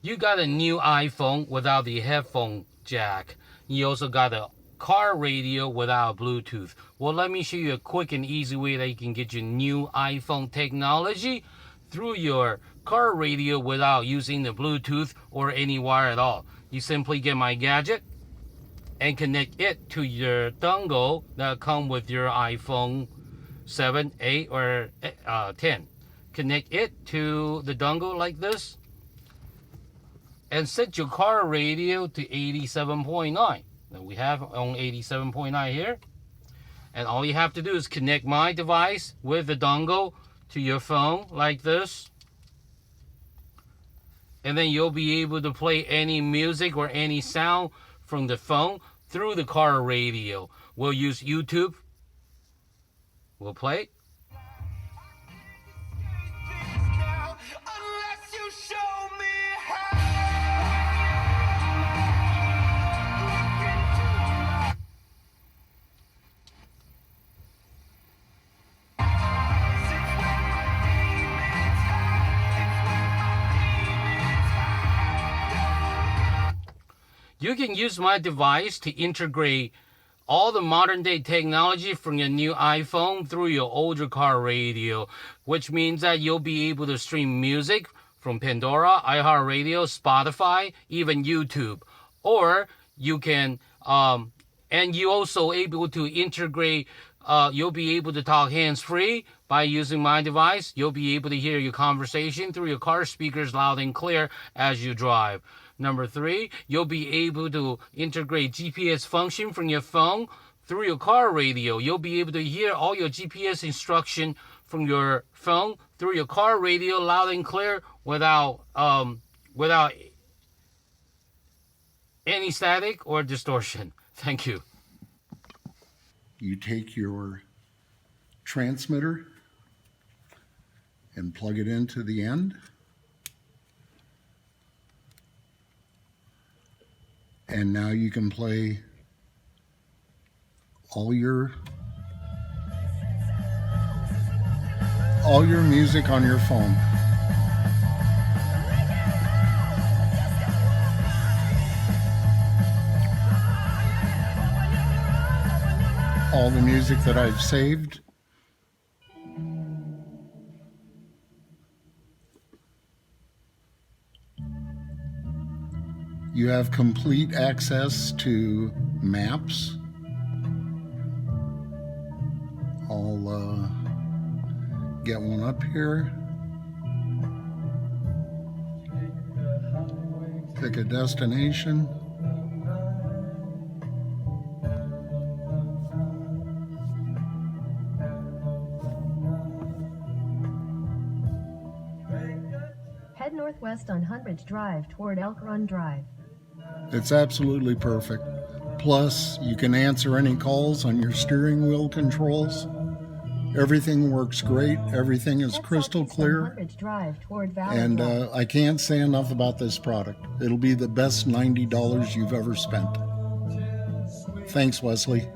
You got a new iPhone without the headphone jack. You also got a car radio without Bluetooth. Well, let me show you a quick and easy way that you can get your new iPhone technology through your car radio without using the Bluetooth or any wire at all. You simply get my gadget and connect it to your dongle that come with your iPhone 7, 8, or 10. Connect it to the dongle like this and set your car radio to 87.9. Now we have on 87.9 here. And all you have to do is connect my device with the dongle to your phone like this. And then you'll be able to play any music or any sound from the phone through the car radio. We'll use YouTube. We'll play. You can use my device to integrate all the modern day technology from your new iPhone through your older car radio, which means that you'll be able to stream music from Pandora, iHeartRadio, Spotify, even YouTube. Or you can, and you also able to integrate, you'll be able to talk hands-free by using my device. You'll be able to hear your conversation through your car speakers loud and clear as you drive. Number 3, you'll be able to integrate GPS function from your phone through your car radio. You'll be able to hear all your GPS instruction from your phone through your car radio loud and clear without any static or distortion. Thank you. You take your transmitter and plug it into the end. And now you can play all your music on your phone. All the music that I've saved. You have complete access to maps. I'll get one up here. Pick a destination. Head northwest on Hundredge Drive toward Elk Run Drive. It's absolutely perfect. Plus, you can answer any calls on your steering wheel controls. Everything works great. Everything is crystal clear. And I can't say enough about this product. It'll be the best $90 you've ever spent. Thanks, Wesley.